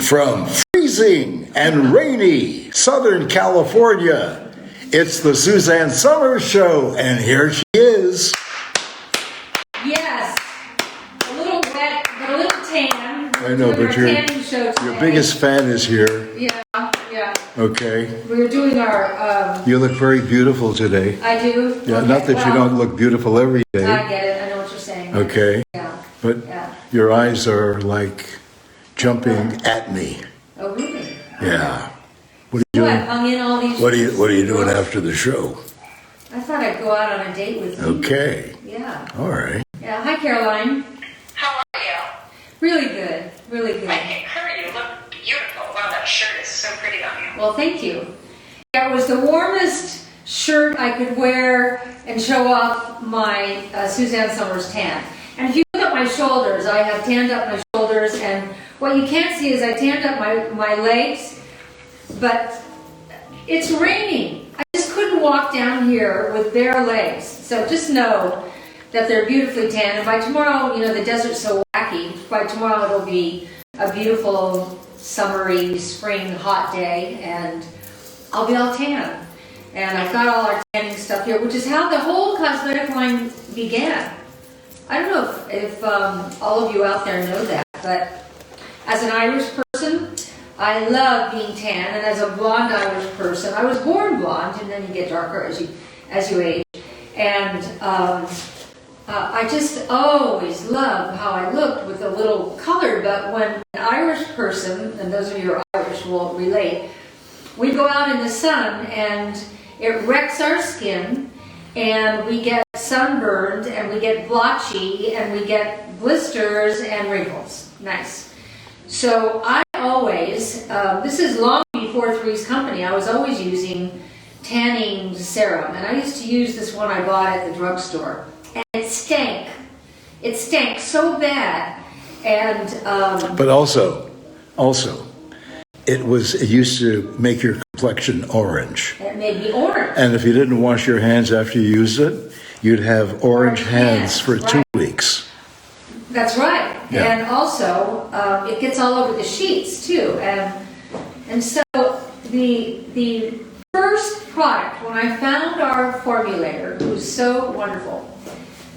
From freezing and rainy Southern California, it's the Suzanne Somers Show, and here she is. Yes, a little wet, but a little tan. I know, but your biggest fan is here. Yeah. Okay. We're doing our... You look very beautiful today. I do? Yeah, okay. Not that you don't look beautiful every day. I get it, I know what you're saying. Okay. Yeah. But your eyes are like jumping at me. Oh, really? Yeah. What are you doing? I've hung in all these... What are you doing after the show? I thought I'd go out on a date with you. Okay. Yeah. All right. Yeah. Hi, Caroline. How are you? Really good. Really good. I concur. You look beautiful. Wow, that shirt is so pretty on you. Well, thank you. Yeah, it was the warmest shirt I could wear and show off my Suzanne Somers tan. And if you look at my shoulders, I have tanned up my shoulders, and what you can't see is I tanned up my legs, but it's raining. I just couldn't walk down here with bare legs. So just know that they're beautifully tanned. And by tomorrow, the desert's so wacky, by tomorrow it'll be a beautiful, summery, spring, hot day, and I'll be all tan. And I've got all our tanning stuff here, which is how the whole cosmetic line began. I don't know if all of you out there know that, but as an Irish person, I love being tan, and as a blonde Irish person, I was born blonde, and then you get darker as you age. And I just always loved how I looked with a little color, but when an Irish person, and those of you who are Irish will relate, we go out in the sun and it wrecks our skin, and we get sunburned, and we get blotchy, and we get blisters and wrinkles. Nice. So I always, this is long before Three's Company, I was always using tanning serum, and I used to use this one I bought at the drugstore. And it stank. It stank so bad. And but also, it used to make your complexion orange. It made me orange. And if you didn't wash your hands after you used it, you'd have orange hands for 2 weeks. That's right. Yeah. And also, it gets all over the sheets too. And so the first product, when I found our formulator, who was so wonderful,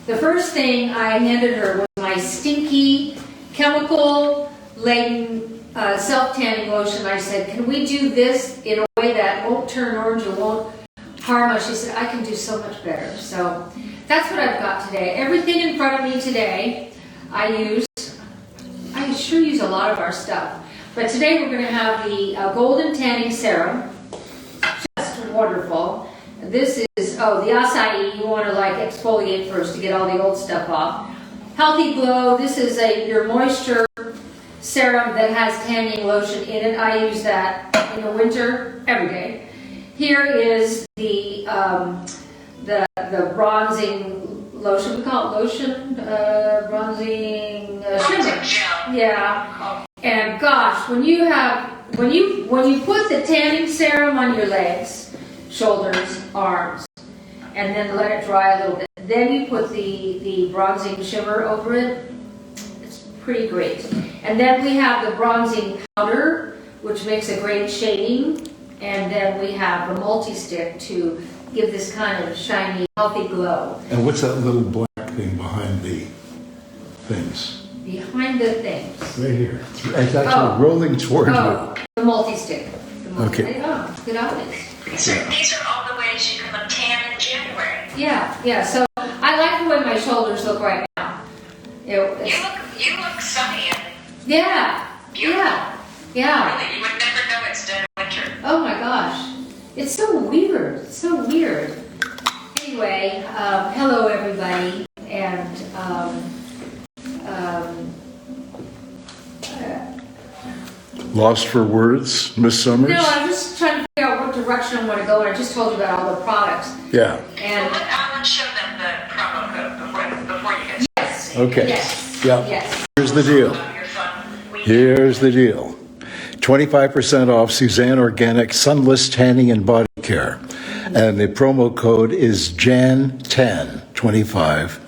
the first thing I handed her was my stinky, chemical-laden self-tanning lotion. I said, can we do this in a way that won't turn orange and won't harm us? She said, I can do so much better. So that's what I've got today. Everything in front of me today, I sure use a lot of our stuff. But today we're going to have the Golden Tanning Serum. Just wonderful. This is, the acai, you want to exfoliate first to get all the old stuff off. Healthy Glow, this is your moisture serum that has tanning lotion in it. I use that in the winter every day. Here is the bronzing lotion. We call it lotion, bronzing shimmer. Yeah. And gosh, when you put the tanning serum on your legs, shoulders, arms, and then let it dry a little bit, then you put the bronzing shimmer over it. It's pretty great. And then we have the bronzing powder, which makes a great shading. And then we have the multi-stick to give this kind of shiny, healthy glow. And what's that little black thing behind the things? Behind the things. Right here. It's actually rolling towards you. The multi-stick. Okay. Oh, good obvious. These are all the ways you can look tan in January. Yeah. So I like the way my shoulders look right now. You look sunny and beautiful. Yeah. Really, you would never know it's dead of winter. Oh my gosh. It's so weird. Anyway, hello everybody. And Lost for words, Miss Somers? no, I'm just trying to figure out what direction I want to go, and I just told you about all the products. Yeah. And let Alan show them the promo code before you get yes. Okay. Yes. Yeah. Yes. Here's the deal. Here's the deal. 25% off Suzanne Organics Sunless Tanning and Body Care. And the promo code is JAN1025.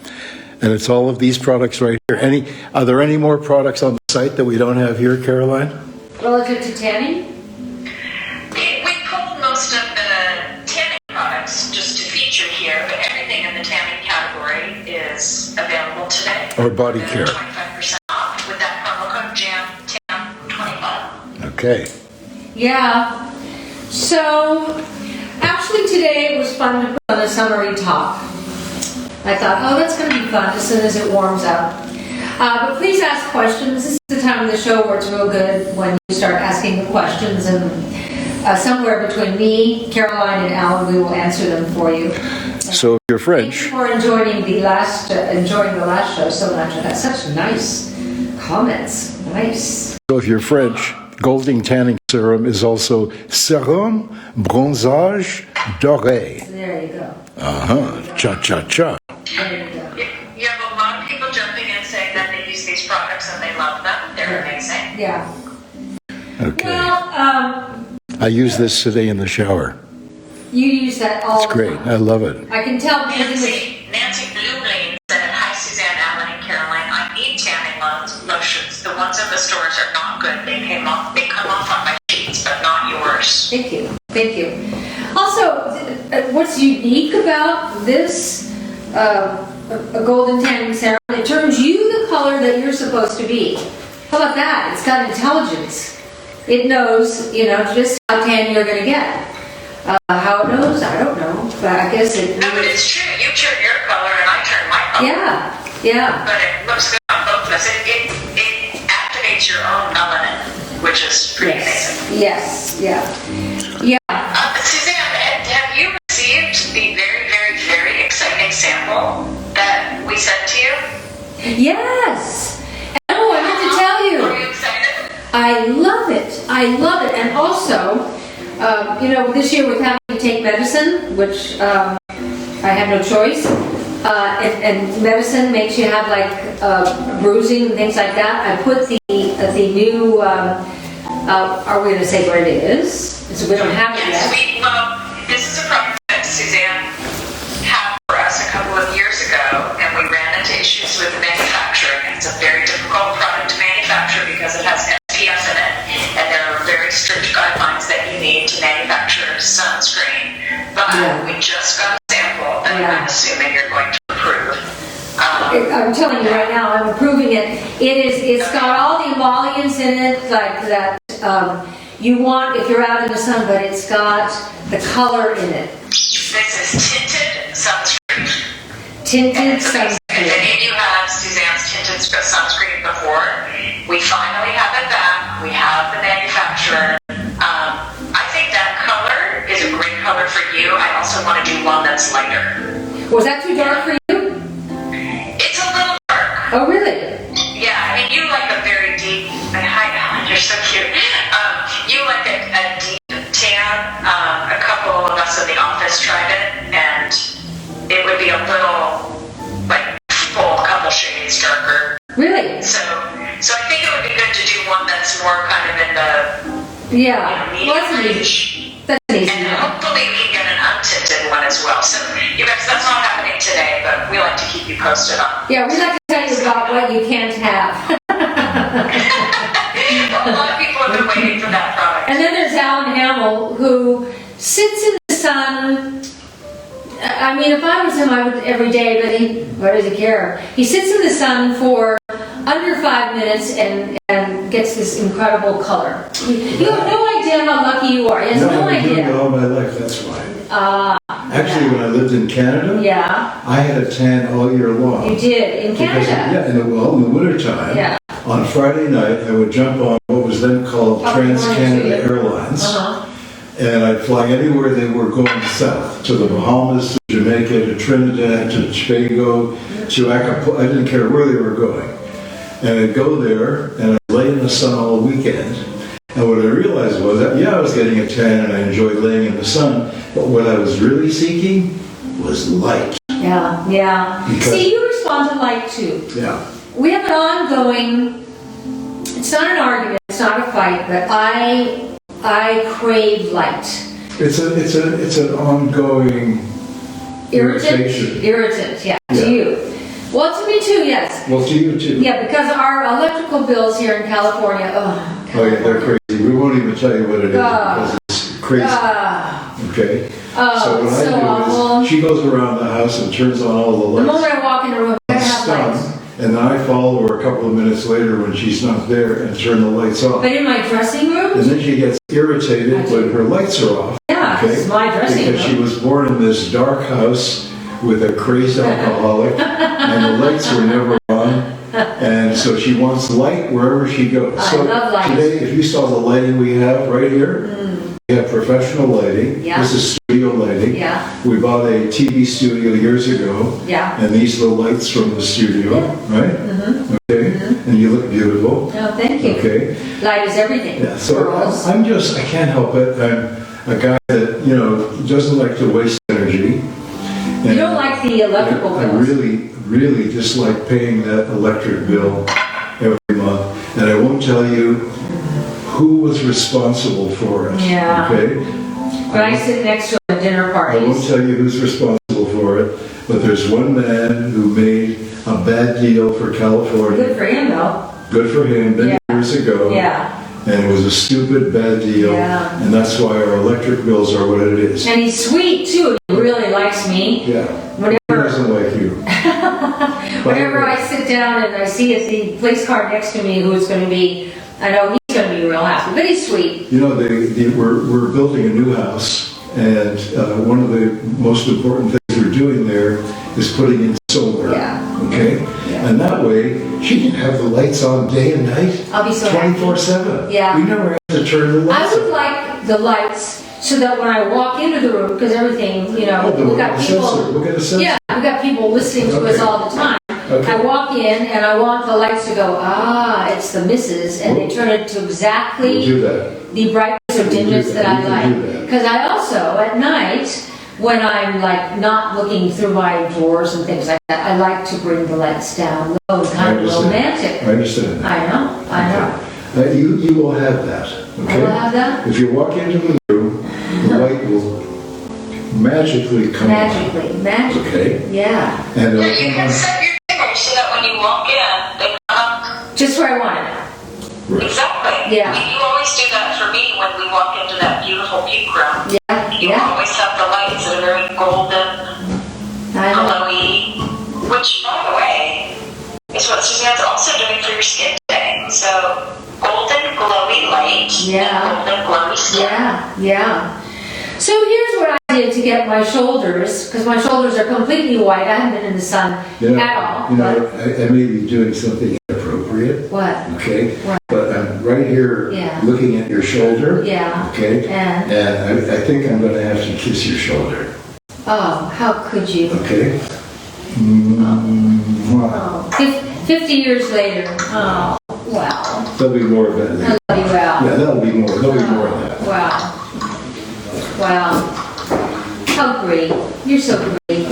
And it's all of these products right here. Are there any more products on the site that we don't have here, Caroline? relative to tanning? We pulled most of the tanning products just to feature here, but everything in the tanning category is available today. Or body care. 25% off with that promo code JAM25. Okay. Yeah. So, actually today it was fun to put on a summery top. I thought, oh, that's going to be fun as soon as it warms up. But please ask questions. This is the time of the show where it's real good when you start asking the questions, and somewhere between me, Caroline, and Alan, we will answer them for you. So if you're French, Thank you for enjoying the last show so much. I got such nice comments. Nice. so if you're French, Golding Tanning Serum is also Sérum Bronzage Doré. There you go. Cha-cha-cha. There you go. You have a lot of people jumping in saying that they use these products and they love them. They're amazing. Yeah. Okay. Well, I use this today in the shower. you use that all It's the great. time. I love it. I can tell because Nancy Bloomlane said, "Hi Suzanne, Alan, and Caroline. I need tanning lotions. The ones in the stores are not good. They come off on my sheets, but not yours." Thank you. Thank you. Also, what's unique about this a golden tanning serum? It turns you the color that you're supposed to be. How about that? It's got intelligence. It knows, just how tan you're going to get. How it knows, I don't know. But I guess it. No, but it's true. You turn your color and I turn my color. Yeah. But it looks good on both of us. It activates your own melanin, which is pretty amazing. Yes. Yeah. Suzanne, have you received the very, very, very exciting sample that we sent to you? Yes. Oh, I have to tell you. Are you excited? I love it. And also, this year with having to take medicine, which I had no choice, and medicine makes you have like bruising and things like that. I put the new, are we going to say what it is? So we don't have it yet. This is a product that Suzanne had for us a couple of years ago, and we ran into issues with manufacturing. It's a very difficult product to manufacture because it has SPF in it, and there are very strict guidelines that you need to manufacture sunscreen. But we just got a sample that I'm assuming you're going to approve. I'm telling you right now, I'm approving it. It's got all the emollients in it, like that you want if you're out in the sun, but it's got the color in it. This is tinted sunscreen. Tinted sunscreen. If any of you have Suzanne's tinted sunscreen before, we finally have it back. We have the manufacturer. I think that color is a great color for you. I also want to do one that's lighter. Was that too dark for you? It's a little dark. Oh, really? Yeah, I mean, you like a very deep, hi Alan, you're so cute. You like a deep tan. A couple of us in the office tried it, and it would be a little, like, full couple shades darker. Really? So I think it would be good to do one that's more kind of in the medium range. That's an easy And one. hopefully we can get an untinted one as well. So you guys, that's not happening today, but we like to keep you posted on. Yeah, we like to tell you about what you can't have. A lot of people have been waiting for that product. And then there's Alan Hamill, who sits in the sun. I mean, if I was him, I would every day, but what does he care? He sits in the sun for under 5 minutes and gets this incredible color. You have no idea how lucky you are. He has no I've been doing it idea. all my life, that's why. Actually, when I lived in Canada, Yeah, I had a tan all year long. you did in Because, Canada. in the wintertime, Yeah. on Friday night, I would jump on what was then called Trans-Canada Airlines, and I'd fly anywhere they were going south, to the Bahamas, to Jamaica, to Trinidad, to Tobago, to Acapulco. I didn't care where they were going. And I'd go there, and I'd lay in the sun all weekend. And what I realized was that, I was getting a tan, and I enjoyed laying in the sun, but what I was really seeking was light. Yeah. Because- See, you respond to light too. Yeah. We have an ongoing, it's not an argument, it's not a fight, but I crave light. It's an ongoing irritation. Irritant, yeah, Yeah. to you. Well, to me too, yes. Well, to you too. Yeah, because our electrical bills here in California, Oh yeah, they're crazy crazy. We won't even tell you what it is because it's crazy. Okay? So what I do awful. is she goes around the house and turns on all the lights. The moment I walk in the room, I have lights. And then I follow her a couple of minutes later when she's not there and turn the lights off. But in my dressing room? And then she gets irritated when her lights are off. Yeah, okay? it's my dressing room. Because she was born in this dark house with a crazed alcoholic and the lights were never on. And so she wants light wherever she goes. I So love light. today, if you saw the lighting we have right here, we have professional lighting. Yeah. This is studio lighting. Yeah. We bought a TV studio years ago. Yeah. And these are the lights from the studio, right? Mm-hmm. Okay. And you look beautiful. Oh, thank you. Okay. Light is everything. Yeah. So Girls. I can't help it. I'm a guy that, doesn't like to waste energy. You don't like the electrical I bills? really dislike paying that electric bill every month. And I won't tell you who was responsible for it. Yeah. Okay? When I sit next to him at dinner I won't parties. tell you who's responsible for it, but there's one man who made a bad deal for California. Good for him, though. Good for him, many years ago. Yeah. And it was a stupid bad deal. Yeah. And that's why our electric bills are what it is. And he's sweet, too. He really likes me. Yeah. Whenever- He doesn't like you. Whenever I sit down and I see the place card next to me who's going to be, I know he's going to be real happy, but he's sweet. We're building a new house, and one of the most important things we're doing there is putting in solar. Yeah. Okay? Yeah. And that way, she can have the lights on day and night. I'll be so happy. 24/7. Yeah. We never have to turn the lights I would on. like the lights so that when I walk into the room, because everything, Oh, we we'll got get a people. sensor. We'll get a sensor. Yeah, we got people listening to us Okay. all the time. Okay. I walk in and I want the lights to go, it's the missus, and they turn it to We'll exactly do that. the brightness or We can do dimness that. that I We can do like. that. Because I also, at night, when I'm like not looking through my drawers and things like that, I like to bring the lights down low and kind of romantic. I understand that. I know. Okay. You will have that. Okay? I will have that? If you walk into the room, the light will magically come Magically. Okay. Yeah. And Yeah, it'll you come can on. set your image so that when you walk in, they come. Just where I want it. Right. Exactly. Yeah. I mean, you always do that for me when we walk into that beautiful peak room. You Yeah. always have the lights that are very golden, I know. glowy, which, by the way, is what Suzanne's also doing for your skin today. So, golden, glowy light, Yeah. and golden, glowy skin. Yeah. So here's what I did to get my shoulders, because my shoulders are completely white. I haven't been in the sun at all. I may be doing something inappropriate. What? Okay. What? But I'm right here Yeah. looking at your shoulder. Yeah. Okay. And? And I think I'm going to have to kiss your shoulder. Oh, how could you? Okay. Oh, 50 years later. Oh, wow. There'll be more of that I later. love you, Al. Yeah, there'll be more. There'll be more of that. Wow. Wow. How great. You're so great.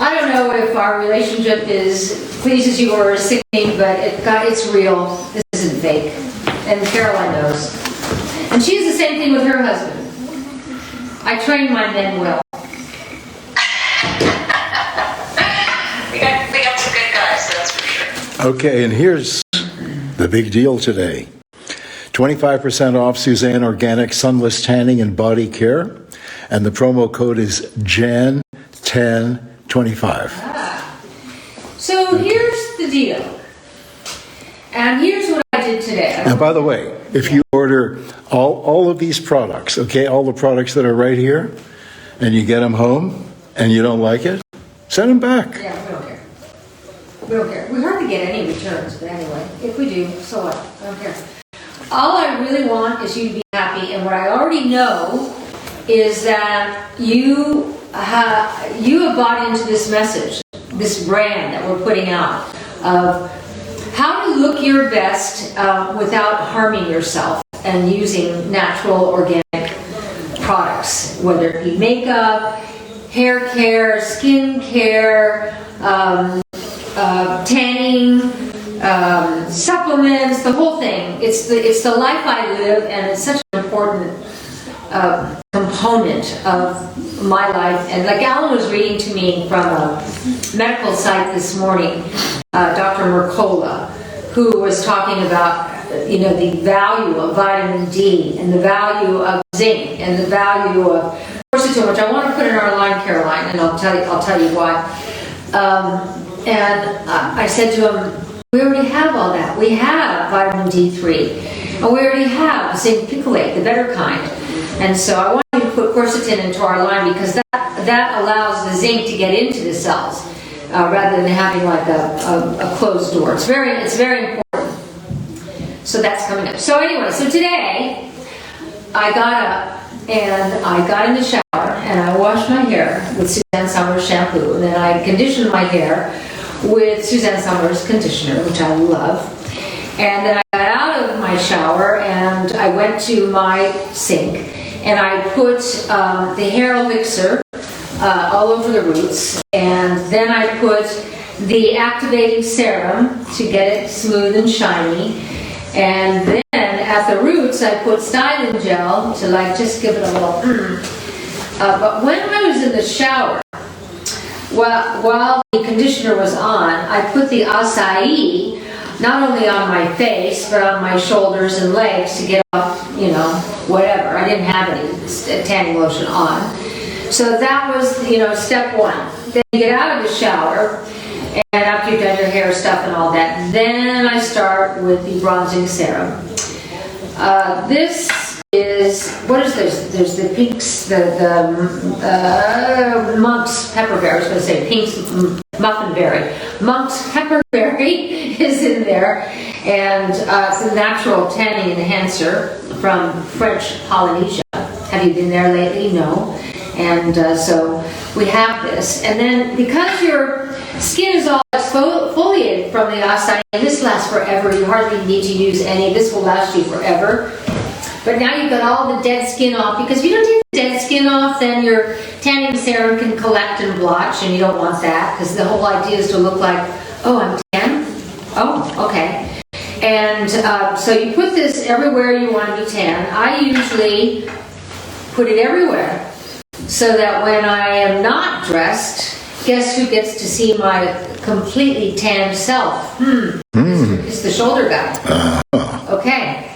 I don't know if our relationship pleases you or is sickening, but it's real. This isn't fake. And Caroline knows. And she has the same thing with her husband. I train my men well. We got some good guys, that's for sure. Okay, and here's the big deal today. 25% off Suzanne Organics Sunless Tanning and Body Care. And the promo code is JAN1025. So here's the deal. And here's what I did today. And by the way, if you order all of these products, okay, all the products that are right here, and you get them home and you don't like it, send them back. Yeah, we don't care. We don't care. We hardly get any returns, but anyway, if we do, so what? I don't care. All I really want is you to be happy, and what I already know is that you have bought into this message, this brand that we're putting out of how to look your best without harming yourself and using natural organic products, whether it be makeup, hair care, skin care, tanning, supplements, the whole thing. It's the life I live, and it's such an important component of my life. And like Alan was reading to me from a medical site this morning, Dr. Mercola, who was talking about, the value of vitamin D and the value of zinc and the value of quercetin, which I want to put in our line, Caroline, and I'll tell you why. And I said to him, we already have all that. We have vitamin D3, and we already have zinc picolate, the better kind. And so I want you to put quercetin into our line because that allows the zinc to get into the cells rather than having like a closed door. It's very important. So that's coming up. So anyway, so today I got up and I got in the shower and I washed my hair with Suzanne Somers shampoo, and then I conditioned my hair with Suzanne Somers conditioner, which I love. And then I got out of my shower and I went to my sink and I put the hair elixir all over the roots, and then I put the activating serum to get it smooth and shiny, and then at the roots I put styling gel to just give it a little but when I was in the shower, while the conditioner was on, I put the acai not only on my face but on my shoulders and legs to get off, whatever. I didn't have any tanning lotion on. So that was, step one. Then you get out of the shower, and after you've done your hair stuff and all that, then I start with the bronzing serum. This is, what is this? There's the pinks, the monk's pepperberry. I was going to say pink's muffinberry. Monk's pepperberry is in there, and it's a natural tanning enhancer from French Polynesian. Have you been there lately? No. And so we have this. And then because your skin is all exfoliated from the acai, this lasts forever. You hardly need to use any. This will last you forever. But now you've got all the dead skin off, because if you don't take the dead skin off, then your tanning serum can collect and blotch, and you don't want that, because the whole idea is to look like, oh, I'm tan? Oh, okay. And so you put this everywhere you want to be tan. I usually put it everywhere, so that when I am not dressed, guess who gets to see my completely tanned self? It's the shoulder guy. Okay.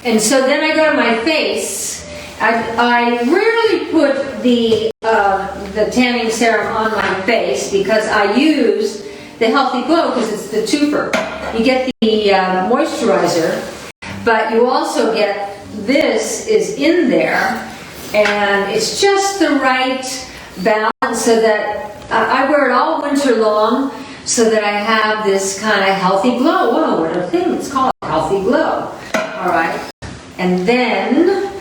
And so then I go to my face. I rarely put the tanning serum on my face because I use the Healthy Glow because it's the twofer. You get the moisturizer, but you also get, this is in there, and it's just the right balance so that I wear it all winter long so that I have this kind of healthy glow. Whoa, what a thing, it's called Healthy Glow. All right. And then,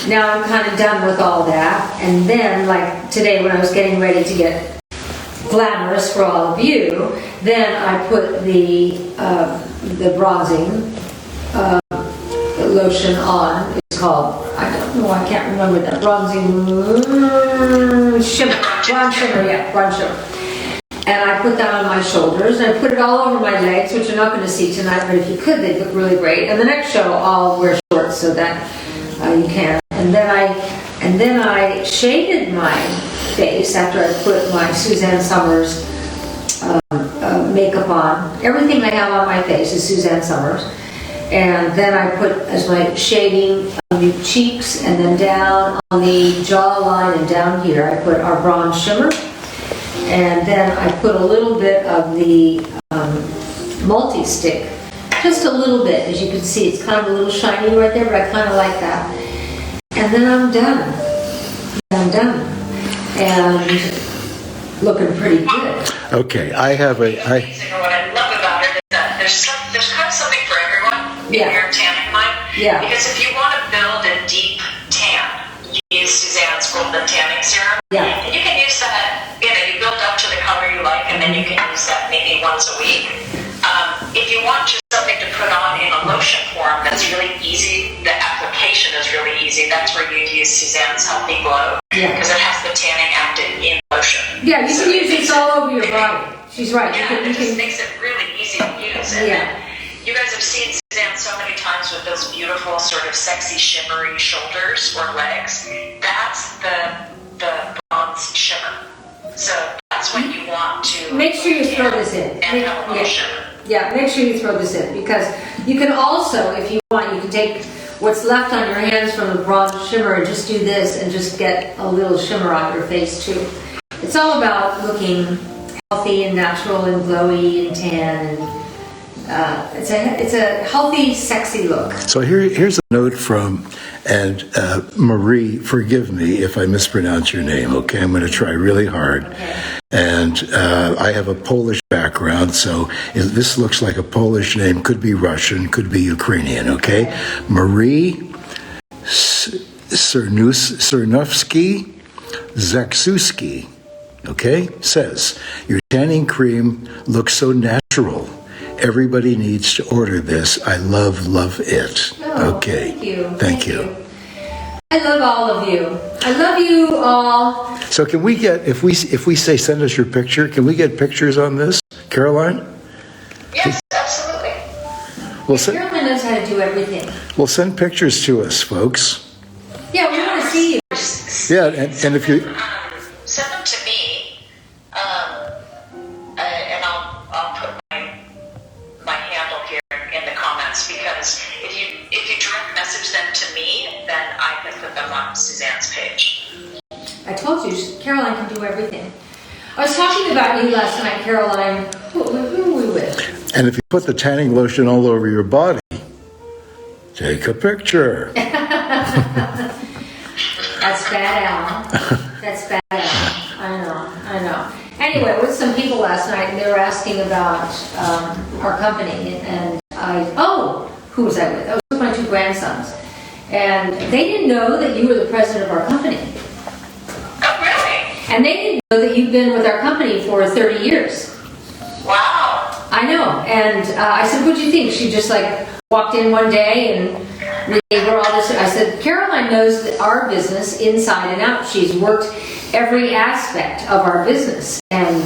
now I'm kind of done with all that. And then, like today when I was getting ready to get glamorous for all of you, then I put the bronzing lotion on. It's called, I don't know, I can't remember that. Bronzing shimmer. Bronze shimmer, yeah, bronze shimmer. And I put that on my shoulders, and I put it all over my legs, which you're not going to see tonight, but if you could, they'd look really great. And the next show, I'll wear shorts so that you can. And then I shaded my face after I put my Suzanne Somers makeup on. Everything I have on my face is Suzanne Somers. And then I put as my shading on the cheeks, and then down on the jawline and down here, I put our bronze shimmer. And then I put a little bit of the multi-stick, just a little bit. As you can see, it's kind of a little shiny right there, but I kind of like that. And then I'm done. And looking pretty good. Okay, I have a... What I love about it is that there's kind of something for everyone in your tanning line. Yeah. Because if you want to build a deep tan, you use Suzanne's Golden Tanning Serum. Yeah. And you can use that, you build up to the color you like, and then you can use that maybe once a week. If you want just something to put on in a lotion form that's really easy, the application is really easy, that's where you use Suzanne's Healthy Glow. Yeah. Because it has the tanning active in lotion. Yeah, you can use this all over your body. She's right. Yeah, it just makes it really easy to use. And Yeah. then you guys have seen Suzanne so many times with those beautiful sort of sexy shimmery shoulders or legs. That's the bronze shimmer. So that's what you want to Make sure you throw this in. and have a little shimmer. Yeah, make sure you throw this in, because you can also, if you want, you can take what's left on your hands from the bronze shimmer and just do this and just get a little shimmer on your face too. It's all about looking healthy and natural and glowy and tan, and it's a healthy, sexy look. So here's a note from, and Marie, forgive me if I mispronounce your name, okay? I'm going to try really hard. Okay. And I have a Polish background, so this looks like a Polish name, could be Russian, could be Ukrainian, okay? Marie Cernowski Zaksuski, okay, says, your tanning cream looks so natural. Everybody needs to order this. I love it. Oh, okay. Thank you. Thank you. I love all of you. I love you all. So can we get, if we say send us your picture, can we get pictures on this, Caroline? Yes, absolutely. Caroline knows how to do everything. Well, send pictures to us, folks. Yeah, we want to see you. Yeah, and if you... Send them to me, and I'll put my handle here in the comments, because if you direct message them to me, then I can put them on Suzanne's page. I told you, Caroline can do everything. I was talking about you last night, Caroline. Who were we with? And if you put the tanning lotion all over your body, take a picture. That's bad, Al. That's bad, Al. I know. Anyway, with some people last night, and they were asking about our company, and who was I with? I was with my two grandsons. And they didn't know that you were the president of our company. Oh, really? And they didn't know that you've been with our company for 30 years. Wow. I know. And I said, what'd you think? She just walked in one day and we gave her all this. I said, Caroline knows our business inside and out. She's worked every aspect of our business. And,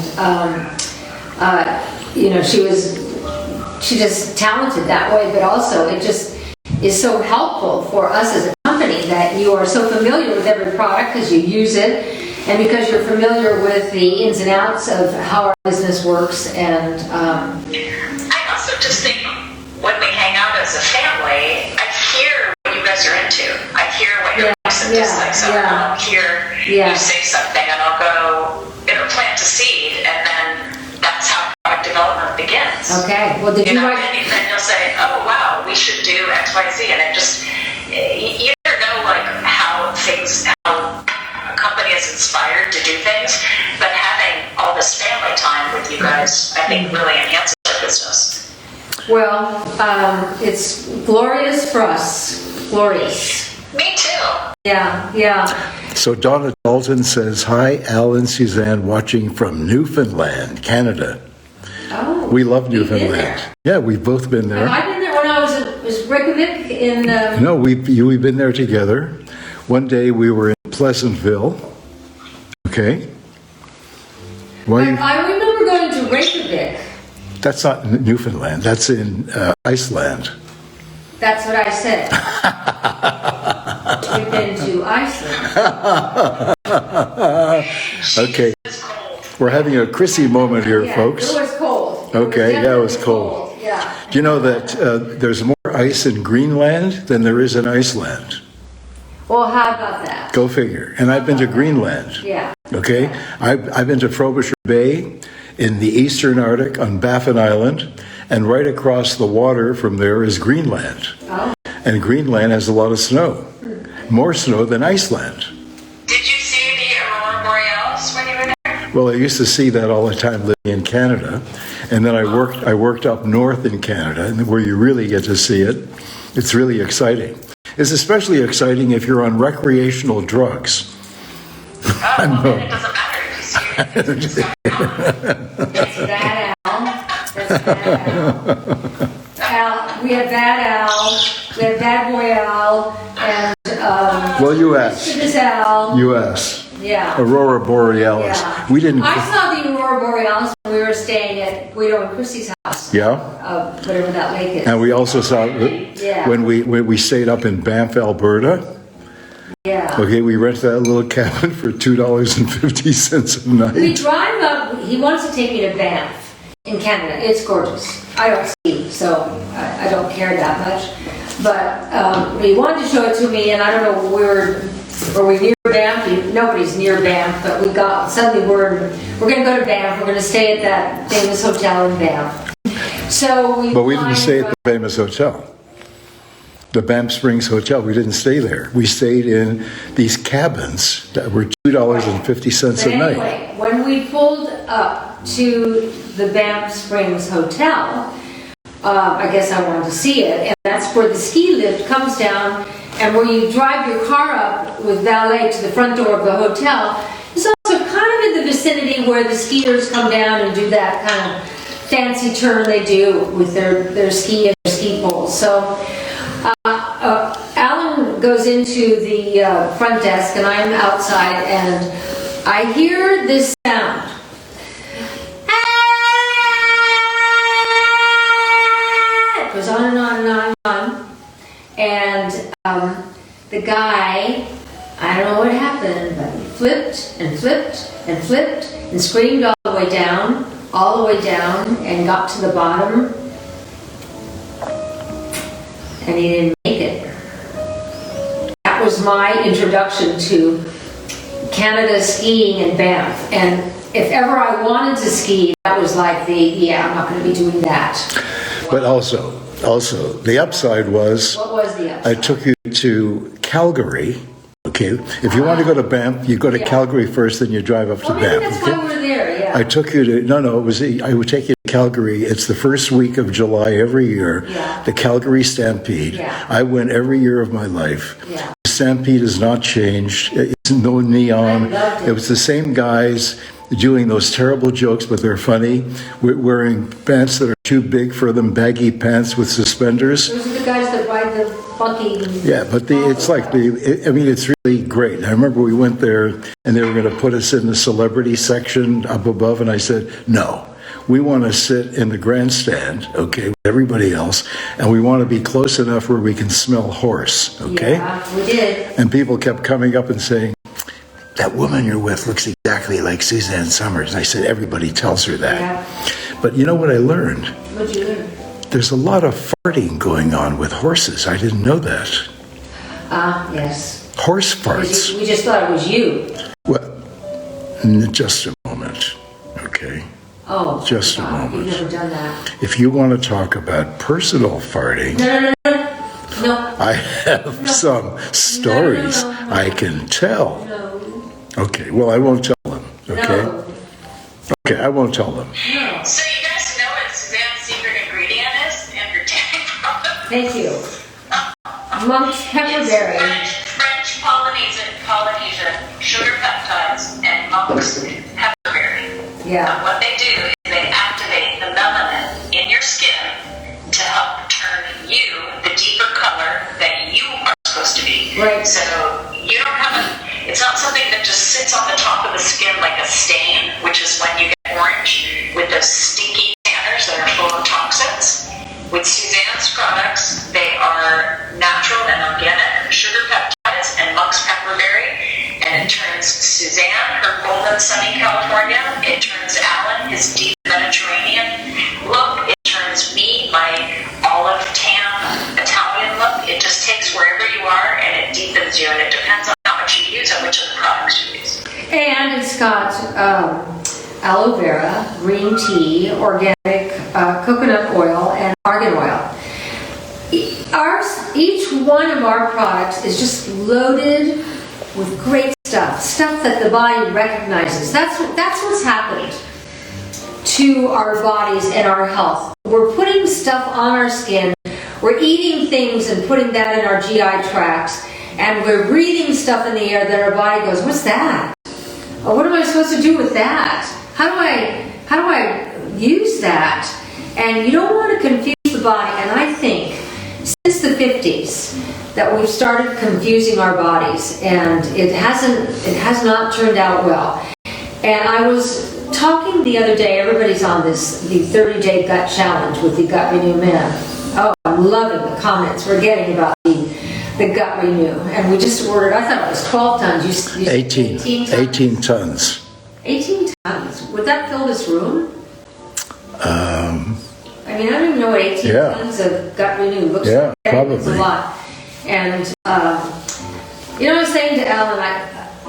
she's just talented that way, but also it just is so helpful for us as a company that you are so familiar with every product because you use it, and because you're familiar with the ins and outs of how our business works. And I also just think when we hang out as a family, I hear what you guys are into. I hear what your likes and dislikes are. I'll hear you say something, and I'll go, it'll plant a seed, and then that's how product development begins. Okay. Well, did you write? And then you'll say, oh wow, we should do X, Y, Z, and it just, you never know how a company is inspired to do things, but having all this family time with you guys, I think really enhances our business. Well, it's glorious for us. Glorious. Me too. Yeah. So Donna Dalton says, hi, Al and Suzanne, watching from Newfoundland, Canada. Oh. We love You've been Newfoundland. there. Yeah, we've both been there. Have I been there when I was Reykjavik in... No, we've been there together. One day we were in Pleasantville. Okay. I remember going to Reykjavik. That's not in Newfoundland. That's in Iceland. That's what I said. We've been to Iceland. Okay. We're having a Chrissy moment here, folks. It was cold. Okay, it was cold. Yeah. Do you know that there's more ice in Greenland than there is in Iceland? Well, how about that? Go figure. And I've been to Greenland. Yeah. Okay? I've been to Frobisher Bay in the eastern Arctic on Baffin Island, and right across the water from there is Greenland. Oh. And Greenland has a lot of snow. More snow than Iceland. Did you see the Aurora Borealis when you were there? Well, I used to see that all the time living in Canada. And then I worked up north in Canada, and where you really get to see it. It's really exciting. It's especially exciting if you're on recreational drugs. Oh, well, then it doesn't matter if you see it. That's bad, Al. That's bad, Al. Al, we had bad Al, we had bad boy Al, and well, you asked. Mischievous Al. You asked. Yeah. Aurora Borealis. Yeah. We didn't. I saw the Aurora Borealis when we were staying at Guido and Christy's house. Yeah. Whatever that lake is. And we also saw when we stayed up in Banff, Alberta. Yeah. Okay, we rented that little cabin for $2.50 a night. We drive up. He wants to take me to Banff. in Canada. It's gorgeous. I don't ski, so I don't care that much. But he wanted to show it to me, and I don't know, were we near Banff? Nobody's near Banff, but we got suddenly we're going to go to Banff. We're going to stay at that famous hotel in Banff. But we didn't stay at the famous hotel. The Banff Springs Hotel. We didn't stay there. We stayed in these cabins that were $2.50 a night. Anyway, when we pulled up to the Banff Springs Hotel, I guess I wanted to see it, and that's where the ski lift comes down, and where you drive your car up with valet to the front door of the hotel. It's also kind of in the vicinity where the skiers come down and do that kind of fancy turn they do with their ski and their ski poles. So Alan goes into the front desk, and I'm outside, and I hear this sound. It goes on and on and on and on. And the guy, I don't know what happened, but he flipped and flipped and flipped and screamed all the way down, and got to the bottom, and he didn't make it. That was my introduction to Canada skiing in Banff. And if ever I wanted to ski, that was like I'm not going to be doing that. But also, the upside was... What was the upside? I took you to Calgary. Okay, if you want to go to Banff, you go to Calgary first, then you drive up to Banff. Maybe that's why we're there, yeah. I took you to, I would take you to Calgary. It's the first week of July every year, the Calgary Stampede. Yeah. I went every year of my life. Yeah. The Stampede has not changed. It's no neon. I loved it. It was the same guys doing those terrible jokes, but they're funny. We're wearing pants that are too big for them, baggy pants with suspenders. Those are the guys that ride the funky... Yeah, but it's really great. I remember we went there, and they were going to put us in the celebrity section up above, and I said, no. We want to sit in the grandstand, okay, with everybody else, and we want to be close enough where we can smell horse, okay? Yeah, we did. And people kept coming up and saying, that woman you're with looks exactly like Suzanne Somers. And I said, everybody tells her that. Yeah. But you know what I learned? What'd you learn? There's a lot of farting going on with horses. I didn't know that. Yes. Horse farts. We just thought it was you. Well, just a moment, okay? Oh. Just a God, moment. You've never done that. If you want to talk about personal farting, No. I have some stories I can tell. No. Okay, well, I won't tell them, okay? No. Okay, I won't tell them. No. So you guys know what Suzanne's secret ingredient is in her tanning product? Thank you. Monk's pepperberry. French Polynesian Sugar Peptides and Monk's pepperberry. Yeah. What they do is they activate the melanin in your skin to help turn you the deeper color that you are supposed to be. Right. So you don't have it's not something that just sits on the top of the skin like a stain, which is when you get orange with those stinky tanners that are full of toxins. With Suzanne's products, they are natural and organic sugar peptides and Monk's pepperberry, and it turns Suzanne, her golden sunny California, it turns Alan, his deep Mediterranean look, it turns me, my olive tan Italian look. It just takes wherever you are and it deepens you, and it depends on how much you use and which of the products you use. And it's got aloe vera, green tea, organic coconut oil, and argan oil. Each one of our products is just loaded with great stuff that the body recognizes. That's what's happened to our bodies and our health. We're putting stuff on our skin, we're eating things and putting that in our GI tracts, and we're breathing stuff in the air that our body goes, what's that? Oh, what am I supposed to do with that? How do I use that? And you don't want to confuse the body, and I think since the 50s that we've started confusing our bodies, and it has not turned out well. And I was talking the other day, everybody's on the 30-day gut challenge with the Gut Renew Man. Oh, I'm loving the comments we're getting about the Gut Renew. And we just ordered, I thought it was 12 tons. You 18 tons. 18 tons. Would that fill this room? I mean, I don't even know what 18 Yeah. tons of gut renew looks Yeah, like. It's probably. a lot. And, you know, I was saying to Ellen,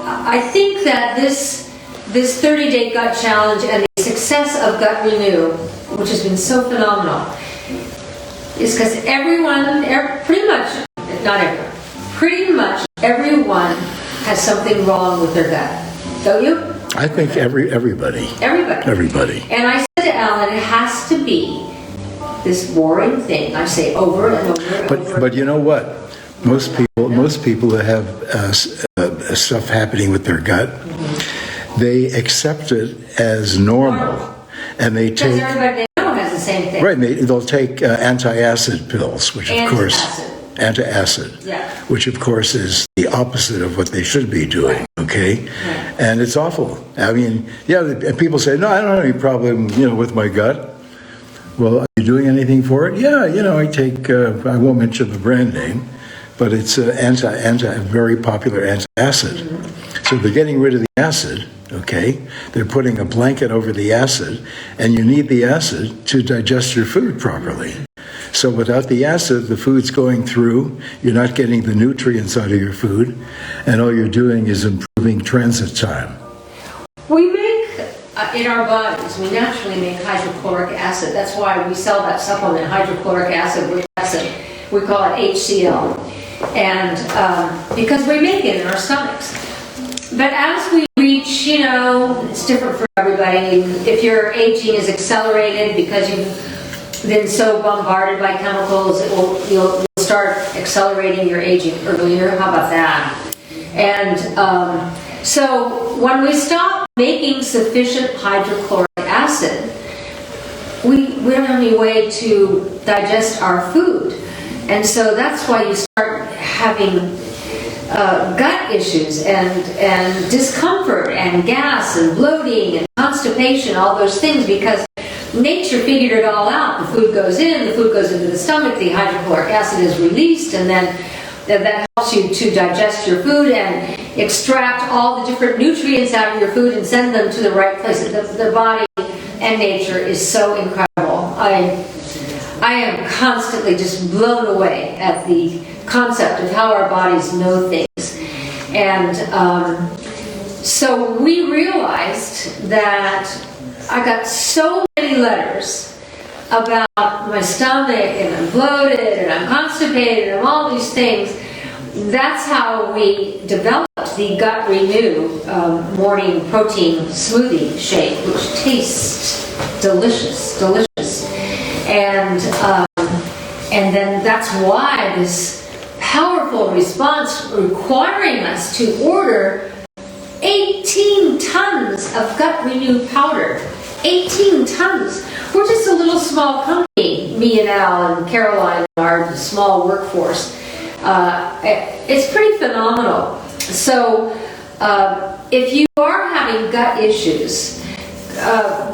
I think that this 30-day gut challenge and the success of Gut Renew, which has been so phenomenal, is because everyone, pretty much, not everyone, pretty much everyone has something wrong with their gut. Don't you? I think everybody. Everybody. And I said to Alan, it has to be this boring thing I say over and over and over. But you know what? Most people that have stuff happening with their gut, they accept it as normal, and they because take everybody they know has the same thing. right. They'll take antacid pills, which of course antacid, yeah. which of course is the opposite of what they should be doing. Okay, and it's awful. I mean, yeah, and people say, no, I don't have any problem, with my gut. Well, are you doing anything for it? Yeah, I take. I won't mention the brand name, but it's a very popular antacid. So they're getting rid of the acid. Okay, they're putting a blanket over the acid, and you need the acid to digest your food properly. So without the acid, the food's going through, you're not getting the nutrients out of your food, and all you're doing is improving transit time. We make, in our bodies, we naturally make hydrochloric acid. That's why we sell that supplement, hydrochloric acid, which we call it HCl. And because we make it in our stomachs. But as we reach, it's different for everybody. If your aging is accelerated because you've been so bombarded by chemicals, you'll start accelerating your aging earlier. How about that? And so when we stop making sufficient hydrochloric acid, we don't have any way to digest our food. And so that's why you start having gut issues and discomfort and gas and bloating and constipation, all those things, because nature figured it all out. The food goes into the stomach, the hydrochloric acid is released, and then that helps you to digest your food and extract all the different nutrients out of your food and send them to the right place. The body and nature is so incredible. I am constantly just blown away at the concept of how our bodies know things. And so we realized that I got so many letters about my stomach and I'm bloated and I'm constipated and all these things. That's how we developed the Gut Renew morning protein smoothie shake, which tastes delicious. And then that's why this powerful response requiring us to order 18 tons of Gut Renew powder. 18 tons. We're just a little small company, me and Al and Caroline, our small workforce. It's pretty phenomenal. So if you are having gut issues,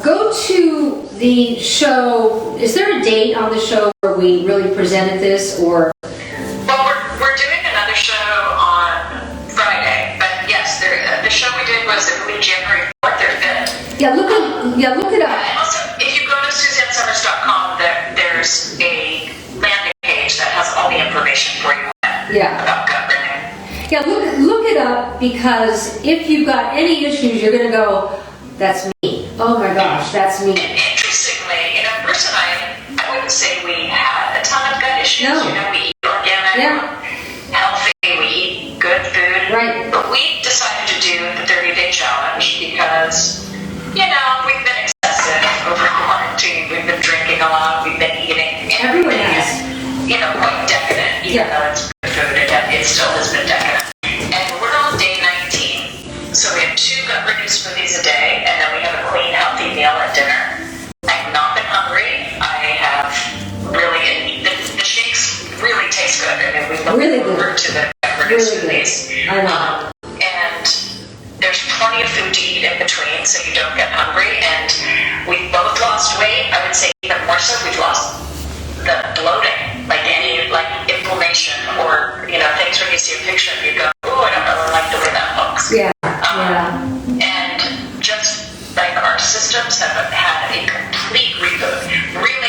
go to the show. Is there a date on the show where we really presented this, or? Well, we're doing another show on Friday, but yes, the show we did was, I believe, January 4th or 5th. Yeah, look it up. And also, if you go to SuzanneSomers.com, there's a landing page that has all the information for you about gut renew. Yeah, look it up, because if you've got any issues, you're going to go, that's me. Oh my gosh, that's me. And interestingly, personally, I wouldn't say we had a ton of gut issues. No. We eat organic, healthy, we eat good food. Right. But we decided to do the 30-day challenge because, we've been excessive over quarantine. We've been drinking a lot. We've been eating. Everyone has. Quite decadent, even though it's good food. It still has been decadent. And we're on day 19. So we have 2 gut renew smoothies a day, and then we have a clean, healthy meal at dinner. I've not been hungry. I have really, the shakes really taste good. I mean, we look Really forward good. to the gut renew smoothies. I know. And there's plenty of food to eat in between, so you don't get hungry. And we've both lost weight. I would say even more so, we've lost the bloating, like any inflammation or things when you see a picture and you go, oh, I don't really like the way that looks. And just like our systems have had a complete reboot. Really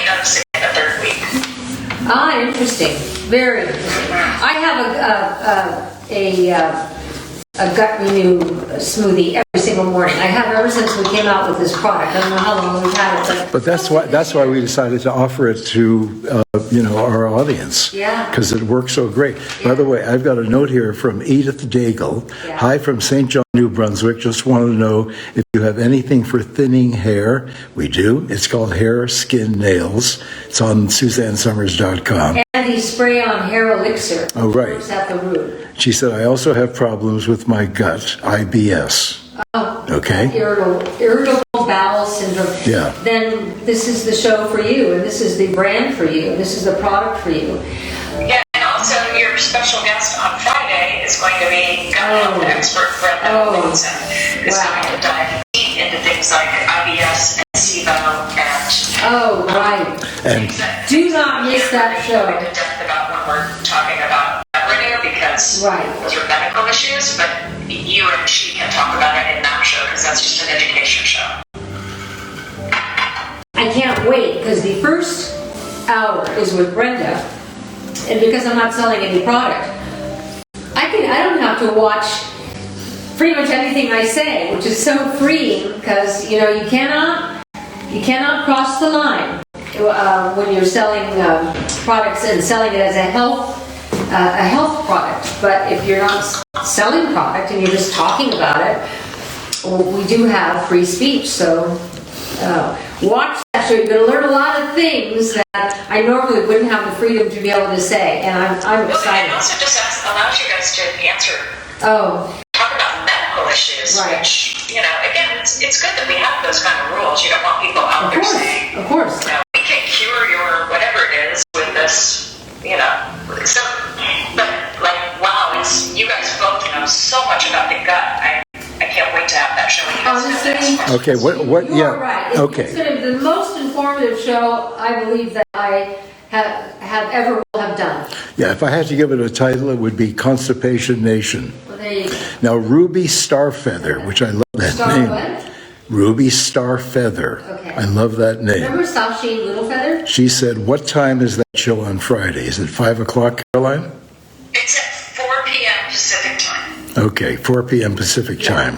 interesting. Very interesting. I have a gut renew smoothie every single morning. I have ever since we came out with this product. I don't know how long we've had it, But that's why we decided to offer it to our audience. Yeah. Because it works so great. By the way, I've got a note here from Edith Daigle. Yeah. Hi from St. John, New Brunswick. Just wanted to know if you have anything for thinning hair. We do. It's called Hair, Skin, Nails. It's on SuzanneSomers.com. and the spray-on hair elixir. Oh, right. Works at the root. She said, I also have problems with my gut, IBS. Oh, Okay. irritable bowel syndrome. Yeah. Then this is the show for you, and this is the brand for you, this is the product for you. Yeah, and also your special guest on Friday is going to be gut health expert Brenda Wilson, who's going to dive deep into things like IBS and SIBO and Oh, right. And Do not miss that show. Go into depth about when we're talking about gut renew because Right. those are medical issues, but you and she can talk about it in that show because that's just an education show. I can't wait, because the first hour is with Brenda, and because I'm not selling any product, I don't have to watch pretty much anything I say, which is so freeing, because you cannot cross the line when you're selling products and selling it as a health product. But if you're not selling product and you're just talking about it, well, we do have free speech. So watch that show. You're going to learn a lot of things that I normally wouldn't have the freedom to be able to say, and I'm Well, excited. and also just allows you guys to answer, Oh, talk about medical issues, Right. which, again, it's good that we have those kind of rules. You don't want people out there saying, of course. we can cure your whatever it is with this, So, but wow, you guys both know so much about the gut. I can't wait to have that show. Honestly, okay, what? You're Yeah. right. Okay. It's going to be the most informative show I believe that I have ever will have done. Yeah, if I had to give it a title, it would be Constipation Nation. Well, there you go. Now, Ruby Starfeather, which I love that Star name. what? Ruby Starfeather. Okay. I love that name. Remember Sashi Littlefeather? She said, what time is that show on Friday? Is it 5 o'clock, Caroline? It's at 4 p.m. Pacific time. Okay, 4 p.m. Pacific time,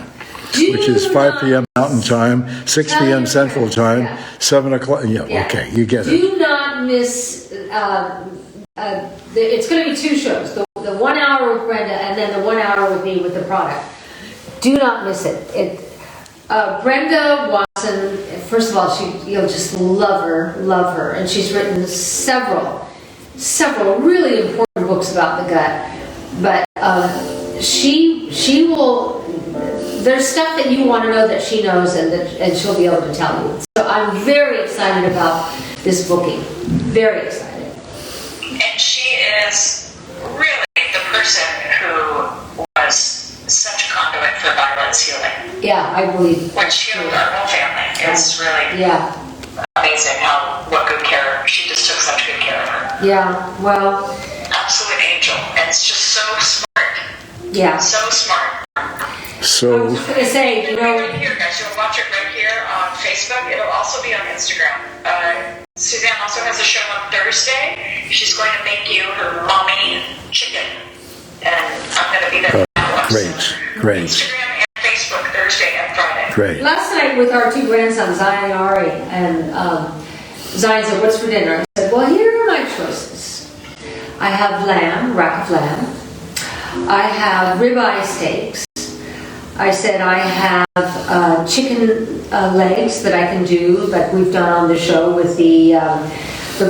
Do which is 5 p.m. Mountain Time, 6 Tell p.m. your Central friends, Time, yeah. 7 o'clock. Yeah, okay, you get it. Do not miss, it's going to be two shows, the 1 hour with Brenda and then the 1 hour with me with the product. Do not miss it. Brenda Watson, first of all, you'll just love her. And she's written several really important books about the gut. But she will, there's stuff that you want to know that she knows and she'll be able to tell you. So I'm very excited about this booking. Very excited. And she is really the person who was such a conduit for Violet's healing. Yeah, I believe. Which healed our whole family. It's really amazing what good care, she just took such good care of her. Yeah, well. Absolute angel. And it's just so smart. Yeah. So smart. So, I was just going to say, Right here, guys. You'll watch it right here on Facebook. It'll also be on Instagram. Suzanne also has a show on Thursday. She's going to make you her mommy chicken. And I'm going to be there. Great. Instagram and Facebook Thursday and Friday. Great. last night with our two grandsons, Zion and Ari, and Zion said, what's for dinner? I said, well, here are my choices. I have rack of lamb. I have ribeye steaks. I said I have chicken legs that I can do, but we've done on the show with the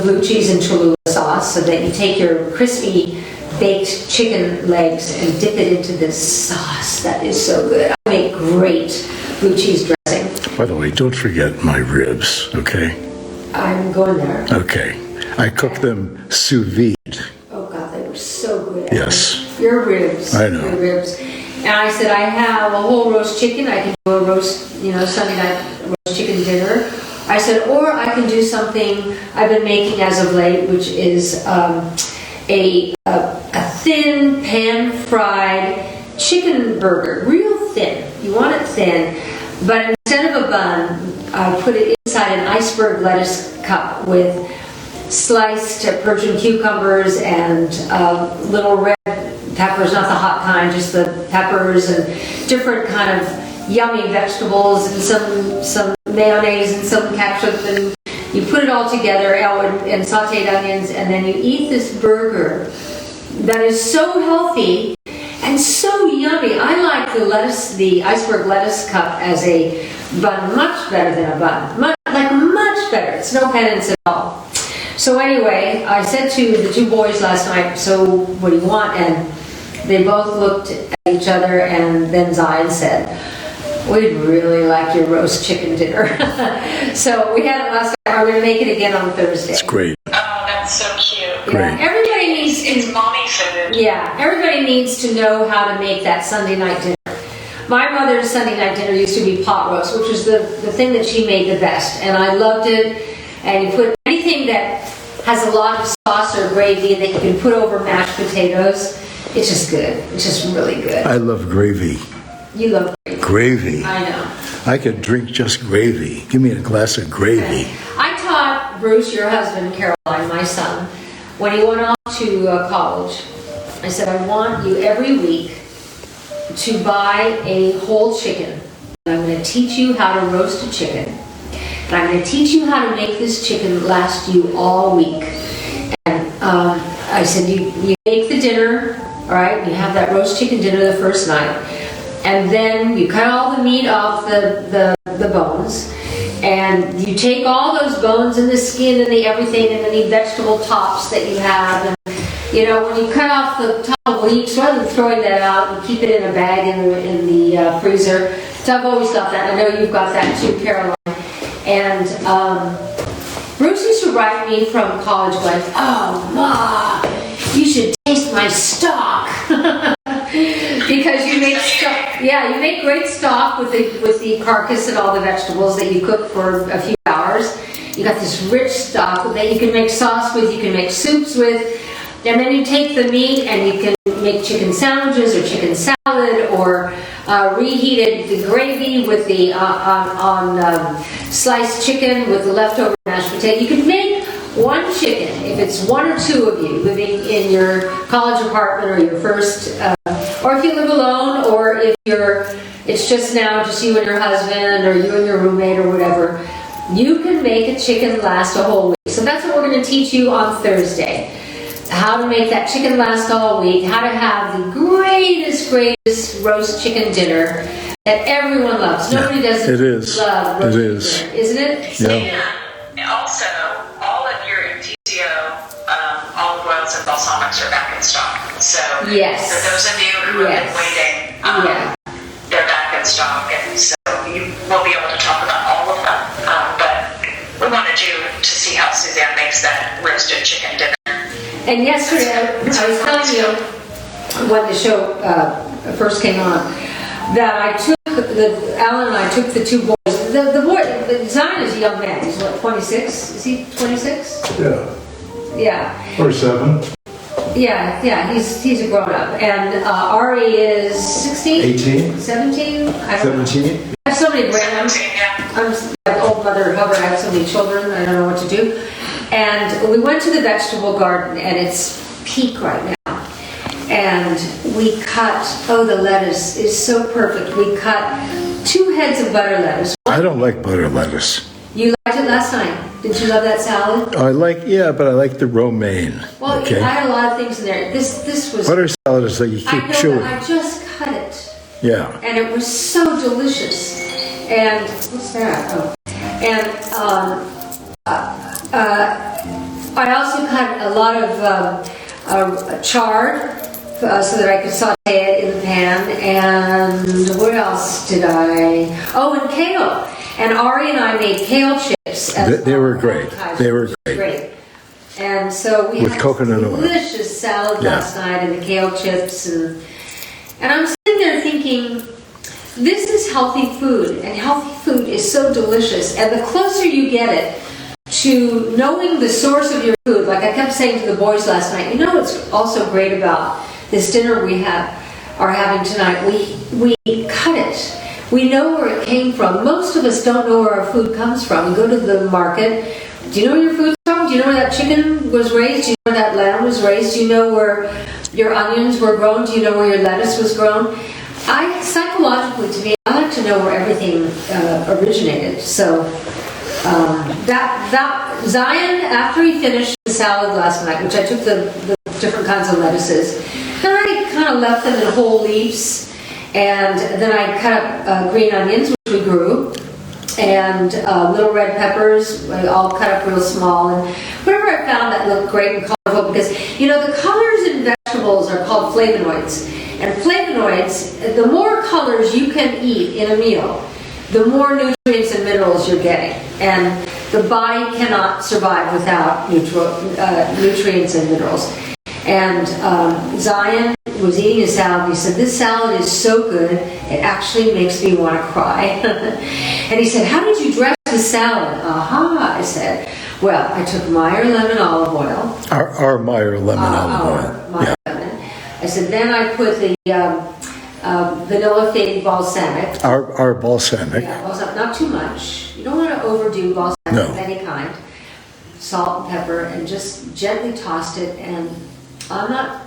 blue cheese and Cholula sauce, so that you take your crispy baked chicken legs and dip it into this sauce. That is so good. I make great blue cheese dressing. By the way, don't forget my ribs, okay? I'm going there. Okay. I cook them sous vide. Oh God, they were so good. Yes. Your ribs. I know. Your ribs. And I said, I have a whole roast chicken. I can do a roast, Sunday night roast chicken dinner. I said, or I can do something I've been making as of late, which is a thin pan-fried chicken burger, real thin. You want it thin, but instead of a bun, I put it inside an iceberg lettuce cup with sliced Persian cucumbers and little red peppers, not the hot kind, just the peppers, and different kind of yummy vegetables, and some mayonnaise and some ketchup, and you put it all together, and sauteed onions, and then you eat this burger that is so healthy and so yummy. I like the iceberg lettuce cup as a bun much better than a bun. Much better. It's no penance at all. So anyway, I said to the two boys last night, so what do you want? And they both looked at each other, and then Zion said, we'd really like your roast chicken dinner. So we had it last night. We're going to make it again on Thursday. It's great. Oh, that's so cute. Great. Yeah, everybody needs It's mommy food. Yeah, everybody needs to know how to make that Sunday night dinner. My mother's Sunday night dinner used to be pot roast, which was the thing that she made the best, and I loved it. And you put anything that has a lot of sauce or gravy that you can put over mashed potatoes. It's just good. It's just really good. I love gravy. You love gravy. Gravy. I know. I could drink just gravy. Give me a glass of gravy. I taught Bruce, your husband, Caroline, my son, when he went off to college, I said, I want you every week to buy a whole chicken. And I'm going to teach you how to roast a chicken. And I'm going to teach you how to make this chicken last you all week. And I said, you make the dinner, all right? You have that roast chicken dinner the first night. And then you cut all the meat off the bones. And you take all those bones and the skin and the everything and any vegetable tops that you have. And, you know, when you cut off the top of the leeks, rather than throwing that out, you keep it in a bag in the freezer. So I've always got that. I know you've got that too, Caroline. And Bruce used to write me from college going, oh, Ma, you should taste my stock. Because you make stock, yeah, you make great stock with the carcass and all the vegetables that you cook for a few hours. You got this rich stock that you can make sauce with, you can make soups with, and then you take the meat and you can make chicken sandwiches or chicken salad, or reheated the gravy with the sliced chicken with the leftover mashed potato. You can make one chicken if it's one or two of you living in your college apartment or your first, or if you live alone, or if it's just you and your husband, or you and your roommate, or whatever. You can make a chicken last a whole week. So that's what we're going to teach you on Thursday. How to make that chicken last all week, how to have the greatest roast chicken dinner that everyone loves. Nobody doesn't love roast chicken dinner, isn't it? Yeah. And also, all of your Infusio olive oils and balsamics are back in stock. So yes. For those of you who have been waiting, they're back in stock, and so you will be able to talk about all of them. But we wanted you to see how Suzanne makes that roasted chicken dinner. And yesterday, I was telling you, when the show first came on, that Alan and I took the two boys. The boy, Zion is a young man. He's what, 26? Is he 26? Yeah. Yeah. Or 7. Yeah, he's a grown-up. And Ari is 16? 18? 17? I don't know. 17? I have so many grands. I'm like old Mother Hubbard. I have so many children. I don't know what to do. And we went to the vegetable garden, and it's peak right now. And we cut, the lettuce is so perfect. We cut 2 heads of butter lettuce. I don't like butter lettuce. You liked it last night. Did you love that salad? But I like the romaine. Well, okay? I had a lot of things in there. This was... Butter salad is like you I keep know, chewing. I just cut it. Yeah. And it was so delicious. And, what's that? Oh. And, I also cut a lot of chard so that I could saute it in the pan. And what else did I? Oh, and kale. And Ari and I made kale chips. They were great. They were great. And so we With had coconut oil. Delicious salad last night, and the kale chips. And I'm sitting there thinking, this is healthy food, and healthy food is so delicious. And the closer you get it to knowing the source of your food, like I kept saying to the boys last night, you know what's also great about this dinner we are having tonight? We cut it. We know where it came from. Most of us don't know where our food comes from. We go to the market. Do you know where your food's from? Do you know where that chicken was raised? Do you know where that lamb was raised? Do you know where your onions were grown? Do you know where your lettuce was grown? Psychologically, to me, I like to know where everything originated. So that Zion, after he finished the salad last night, which I took the different kinds of lettuces, and I kind of left them in whole leaves, and then I cut up green onions, which we grew, and little red peppers, all cut up real small, and whatever I found that looked great and colorful, because the colors in vegetables are called flavonoids, and flavonoids, the more colors you can eat in a meal, the more nutrients and minerals you're getting, and the body cannot survive without nutrients and minerals. And Zion was eating a salad, and he said, "This salad is so good, it actually makes me want to cry." And he said, "How did you dress the salad?" I said, "Well, I took Meyer lemon olive oil." Our Meyer lemon olive oil. Meyer lemon. I said, then I put the vanilla faded balsamic. Our balsamic. Yeah, balsamic, not too much. You don't want to overdo balsamic of any kind. Salt and pepper, and just gently tossed it, and I'm not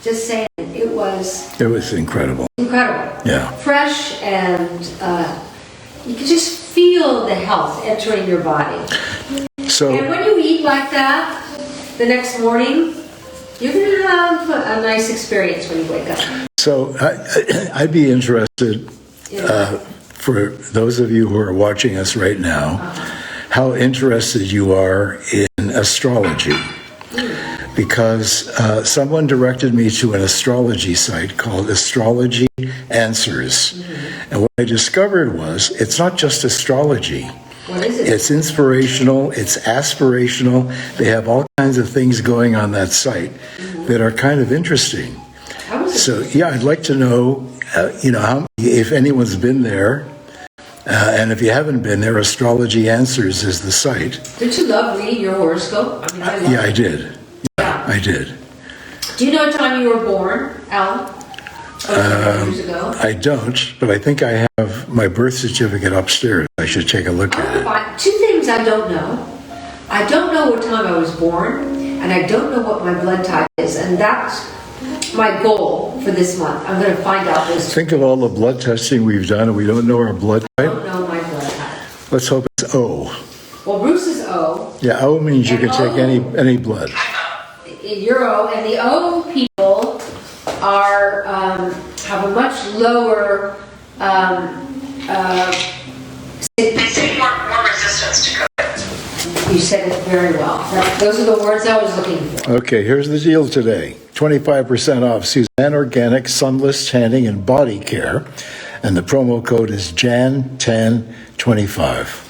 just saying, it was incredible. Incredible. Yeah. Fresh, and you could just feel the health entering your body. So, and when you eat like that, the next morning, you're going to have a nice experience when you wake up. So I'd be interested, for those of you who are watching us right now, how interested you are in astrology. Because someone directed me to an astrology site called Astrology Answers. And what I discovered was, it's not just astrology. What is it? It's inspirational, it's aspirational. They have all kinds of things going on that site that are kind of interesting. So, I'd like to know, if anyone's been there, and if you haven't been there, Astrology Answers is the site. Did you love reading your horoscope? I did. I did. Do you know what time you were born, Alan? Years ago? I don't, but I think I have my birth certificate upstairs. I should take a look at it. Two things I don't know. I don't know what time I was born, and I don't know what my blood type is, and that's my goal for this month. I'm going to find out this. Think of all the blood testing we've done, and we don't know our blood type. I don't know my blood type. Let's hope it's O. Well, Bruce is O. Yeah, O means you can take any blood. You're O, and the O people are have a much lower. They say more resistance to COVID. You said it very well. Those are the words I was looking for. Okay, here's the deal today. 25% off SUZANNE Organics Sunless Tanning and Body Care. And the promo code is JAN1025.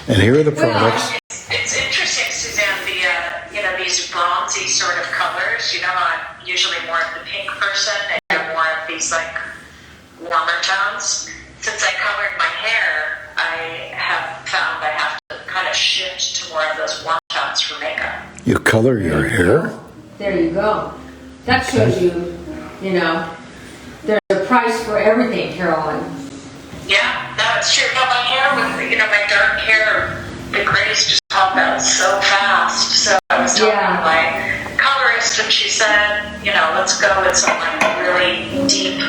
And here are the products. It's interesting, Suzanne, these bronzy sort of colors. I'm usually more of the pink person, and you're more of these warmer tones. Since I colored my hair, I have found I have to kind of shift to more of those warm tones for makeup. You color your hair? There you go. That shows you, there's a price for everything, Caroline. Yeah, no, it's true. But my hair, my dark hair, the grays just pop out so fast. So I was talking to my colorist, and she said, let's go with some really deep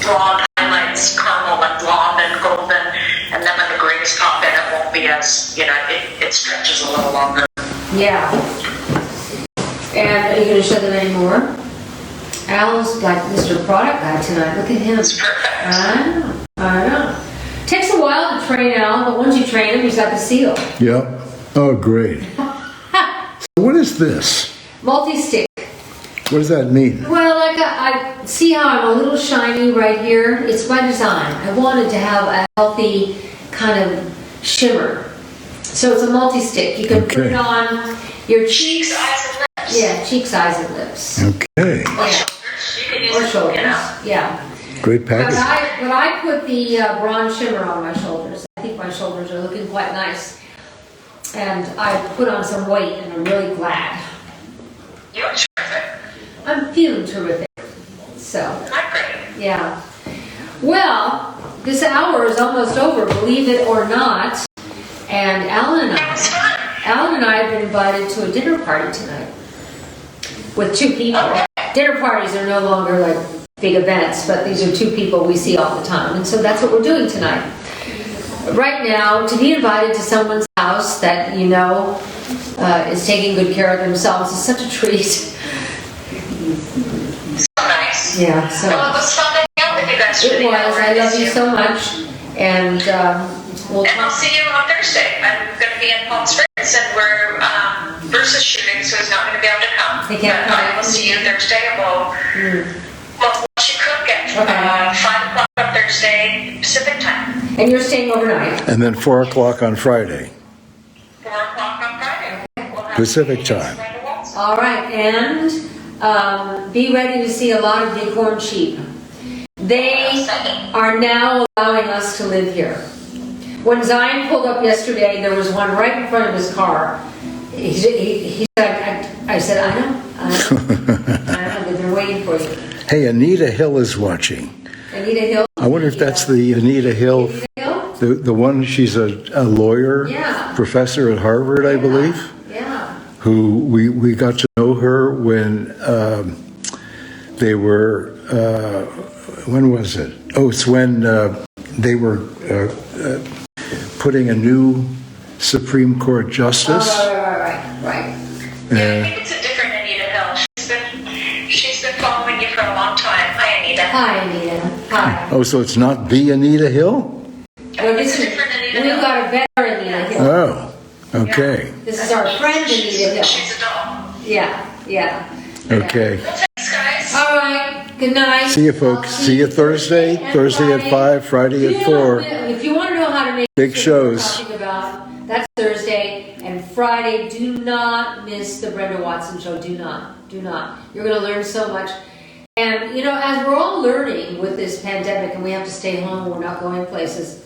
blonde highlights, caramel and blonde and golden, and then when the grays pop in, it won't be as, it stretches a little longer. Yeah. And are you going to show them any more? Al's like Mr. Product Guy tonight. Look at him. It's perfect. I know. Takes a while to train Al, but once you train him, he's got the seal. Yep. Oh, great. So what is this? Multi-stick. What does that mean? Well, I see how I'm a little shiny right here. It's by design. I wanted to have a healthy kind of shimmer. So it's a multi-stick. You can put it on your cheeks, eyes, and lips. Yeah, cheeks, eyes, and lips. Okay. Or shoulders. Yeah. Great package. But I put the bronze shimmer on my shoulders. I think my shoulders are looking quite nice. And I put on some weight, and I'm really glad. You look terrific. I'm feeling terrific. So. Not great. Yeah. Well, this hour is almost over, believe it or not. And Alan and I have been invited to a dinner party tonight with 2 people. Dinner parties are no longer like big events, but these are 2 people we see all the time. And so that's what we're doing tonight. Right now, to be invited to someone's house that you know is taking good care of themselves is such a treat. So nice. Yeah, so. Well, it was fun to hang out with you guys. It was. I love you so much. And I'll see you on Thursday. I'm going to be in Palm Springs, and we're versus shooting, so he's not going to be able to come. He can't come. I will see you Thursday, and we'll watch you cook at 5 o'clock on Thursday Pacific time. And you're staying overnight. And then 4 o'clock on Friday, 4 o'clock on Friday. Pacific time. All right, and be ready to see a lot of bighorn sheep. They are now allowing us to live here. When Zion pulled up yesterday, there was one right in front of his car. He said, I said, I know, they've been waiting for you. Hey, Anita Hill is watching. Anita Hill? I wonder if that's the Anita Hill, the one, she's a lawyer, professor at Harvard, I believe, who we got to know her when they were, when was it? Oh, it's when they were putting a new Supreme Court justice. Right. Yeah, I think it's a different Anita Hill. She's been following you for a long time. Hi, Anita. Hi, Anita. Hi. Oh, so it's not the Anita Hill? Well, this is, different Anita we've Hill. got a better Anita Hill. Oh, okay. This is our friend Anita Hill. She's a doll. Yeah. Okay. Well, thanks, guys. All right. Good night. See you, folks. See you Thursday. Thursday at 5, Friday at 4. If you want to know how to make Big shows. Talking about, that's Thursday and Friday. Do not miss the Brenda Watson show. Do not. You're going to learn so much. And you know, as we're all learning with this pandemic, and we have to stay home, we're not going places.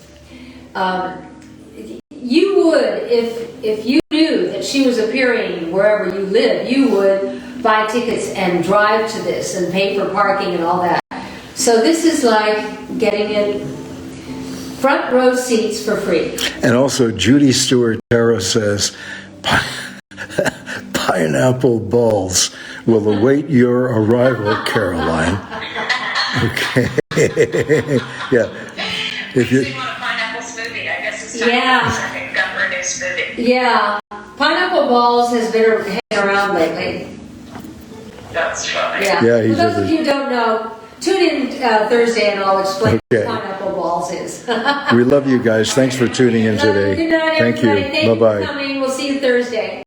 You would, if you knew that she was appearing wherever you live, you would buy tickets and drive to this and pay for parking and all that. So this is like getting in front row seats for free. And also, Judy Stewart-Tarot says, pineapple balls will await your arrival, Caroline. Okay. Yeah. If you you want a pineapple smoothie, I guess it's time to go for a new smoothie. Yeah. Pineapple balls has been hanging around lately. That's funny. Yeah. Yeah, For those of you who don't know, tune in Thursday and I'll explain Okay. what pineapple balls is. We love you guys. Thanks for tuning in today. Good night, Thank everybody. you. Thank you Bye-bye. for coming. We'll see you Thursday.